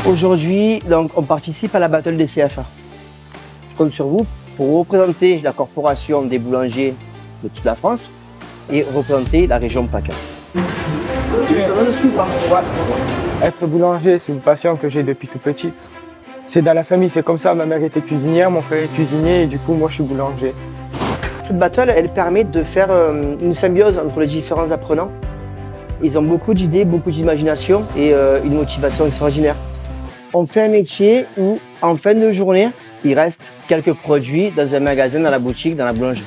Aujourd'hui, donc, on participe à la battle des CFA. Je compte sur vous pour représenter la corporation des boulangers de toute la France et représenter la région PACA. Être boulanger, c'est une passion que j'ai depuis tout petit. C'est dans la famille, c'est comme ça. Ma mère était cuisinière, mon frère est cuisinier et du coup, moi, je suis boulanger. Cette battle, elle permet de faire une symbiose entre les différents apprenants. Ils ont beaucoup d'idées, beaucoup d'imagination et une motivation extraordinaire. On fait un métier où, en fin de journée, il reste quelques produits dans un magasin, dans la boutique, dans la boulangerie.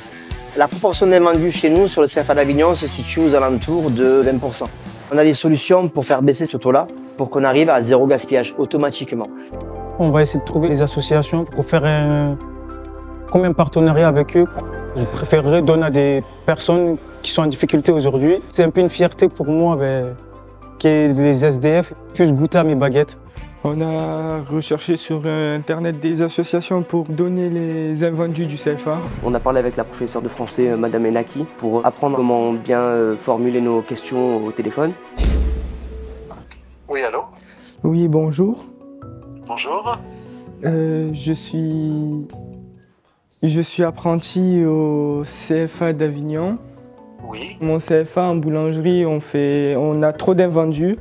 La proportion d'invendus chez nous sur le CFA d'Avignon se situe aux alentours de 20%. On a des solutions pour faire baisser ce taux-là, pour qu'on arrive à zéro gaspillage automatiquement. On va essayer de trouver des associations pour faire un partenariat avec eux. Je préférerais donner à des personnes qui sont en difficulté aujourd'hui. C'est un peu une fierté pour moi que les SDF puissent goûter à mes baguettes. On a recherché sur Internet des associations pour donner les invendus du CFA. On a parlé avec la professeure de français, Madame Enaki, pour apprendre comment bien formuler nos questions au téléphone. Oui, allô? Oui, bonjour. Bonjour. Je suis apprenti au CFA d'Avignon. Oui. Mon CFA en boulangerie, on a trop d'invendus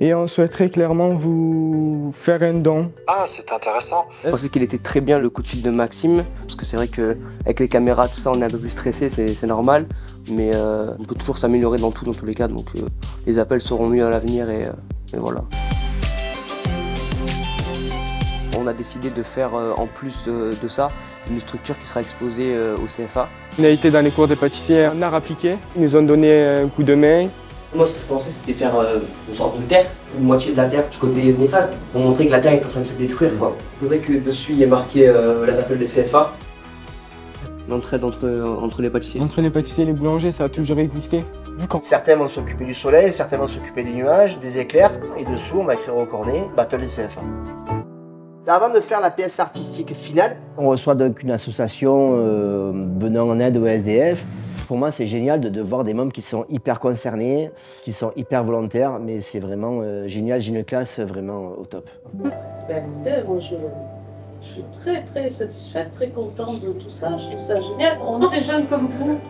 et on souhaiterait clairement vous faire un don. Ah, c'est intéressant. Je pensais qu'il était très bien le coup de fil de Maxime, parce que c'est vrai qu'avec les caméras, tout ça, on est un peu plus stressé, c'est normal. Mais on peut toujours s'améliorer dans tous les cas, donc les appels seront mieux à l'avenir et voilà. On a décidé de faire en plus de ça une structure qui sera exposée au CFA. On a été dans les cours des pâtissiers en art appliqué, ils nous ont donné un coup de main. Moi, ce que je pensais, c'était faire une sorte de terre, une moitié de la terre du côté néfaste, pour montrer que la terre est en train de se détruire. Il faudrait que dessus il y ait marqué la battle des CFA. L'entraide entre les pâtissiers. Entre les pâtissiers et les boulangers, ça a toujours existé. Certains vont s'occuper du soleil, certains vont s'occuper des nuages, des éclairs. Et dessous, on va écrire au cornet battle des CFA. Avant de faire la pièce artistique finale, on reçoit donc une association venant en aide au SDF. Pour moi, c'est génial de voir des membres qui sont hyper concernés, qui sont hyper volontaires, mais c'est vraiment génial. J'ai une classe vraiment au top. Écoutez, moi je suis très satisfaite, très contente de tout ça. Je trouve ça génial. On a des jeunes comme vous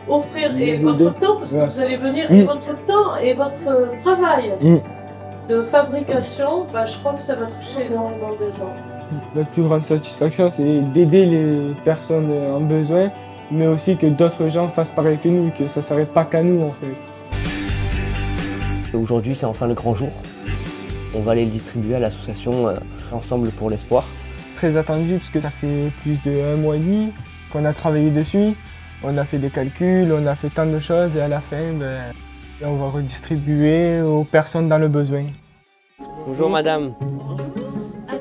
offrir et votre temps, parce que vous allez venir, et votre temps et votre travail de fabrication, je crois que ça va toucher énormément de gens. La plus grande satisfaction, c'est d'aider les personnes en besoin, mais aussi que d'autres gens fassent pareil que nous, que ça ne s'arrête pas qu'à nous en fait. Aujourd'hui, c'est enfin le grand jour. On va aller le distribuer à l'association Ensemble pour l'espoir. Très attendu parce que ça fait plus de 1 mois et demi qu'on a travaillé dessus. On a fait des calculs, on a fait tant de choses et à la fin, on va redistribuer aux personnes dans le besoin. Bonjour madame.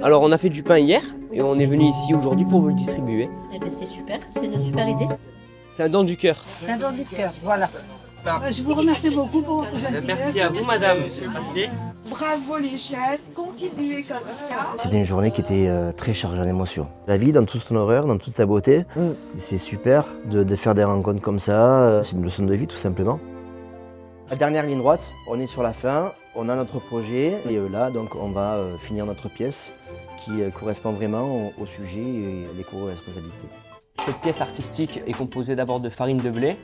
Alors on a fait du pain hier et on est venu ici aujourd'hui pour vous le distribuer. Eh bien c'est super, c'est une super idée. C'est un don du cœur. C'est un don du cœur, voilà. Je vous remercie beaucoup pour votre gentillesse. Merci à vous madame, c'est passé. Bravo les jeunes, continuez comme ça. C'était une journée qui était très chargée en émotions. La vie dans toute son horreur, dans toute sa beauté, c'est super de faire des rencontres comme ça. C'est une leçon de vie tout simplement. La dernière ligne droite, on est sur la fin, on a notre projet et là donc on va finir notre pièce qui correspond vraiment au sujet et à l'éco-responsabilité. Cette pièce artistique est composée d'abord de farine de blé,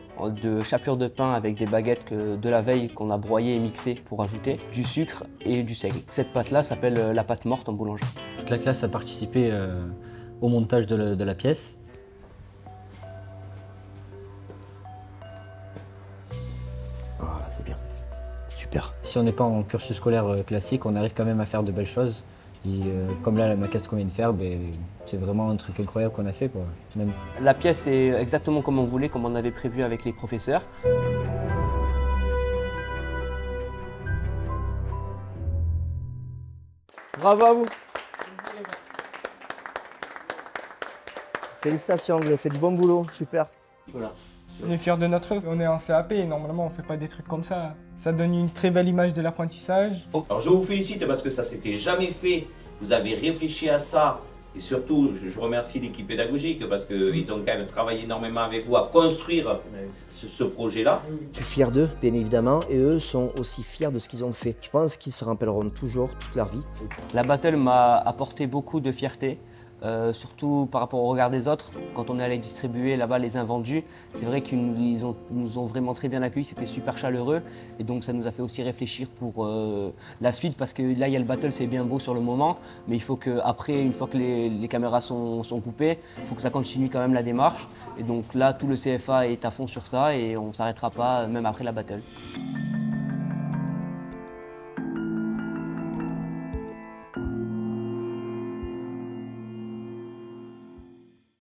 de chapelure de pain avec des baguettes de la veille qu'on a broyées et mixées pour ajouter, du sucre et du seigle. Cette pâte-là s'appelle la pâte morte en boulangerie. Toute la classe a participé au montage de la pièce. Ah, c'est bien. Super. Si on n'est pas en cursus scolaire classique, on arrive quand même à faire de belles choses. Et comme là, la maquette qu'on vient de faire, c'est vraiment un truc incroyable qu'on a fait, quoi. Même... La pièce est exactement comme on voulait, comme on avait prévu avec les professeurs. Bravo à vous. Félicitations, vous avez fait du bon boulot, super. Voilà. On est fiers de notre œuvre, on est en CAP et normalement on ne fait pas des trucs comme ça. Ça donne une très belle image de l'apprentissage. Alors je vous félicite parce que ça s'était jamais fait. Vous avez réfléchi à ça Et surtout, je remercie l'équipe pédagogique parce qu'ils ont quand même travaillé énormément avec vous à construire ce projet-là. Je suis fier d'eux, bien évidemment, et eux sont aussi fiers de ce qu'ils ont fait. Je pense qu'ils se rappelleront toujours toute leur vie. La battle m'a apporté beaucoup de fierté. Surtout par rapport au regard des autres. Quand on est allé distribuer là-bas les invendus, c'est vrai qu'ils nous ont vraiment très bien accueillis, c'était super chaleureux et donc ça nous a fait aussi réfléchir pour la suite parce que là il y a le battle, c'est bien beau sur le moment, mais il faut qu'après, une fois que les caméras sont coupées, il faut que ça continue quand même la démarche et donc là tout le CFA est à fond sur ça et on ne s'arrêtera pas même après la battle.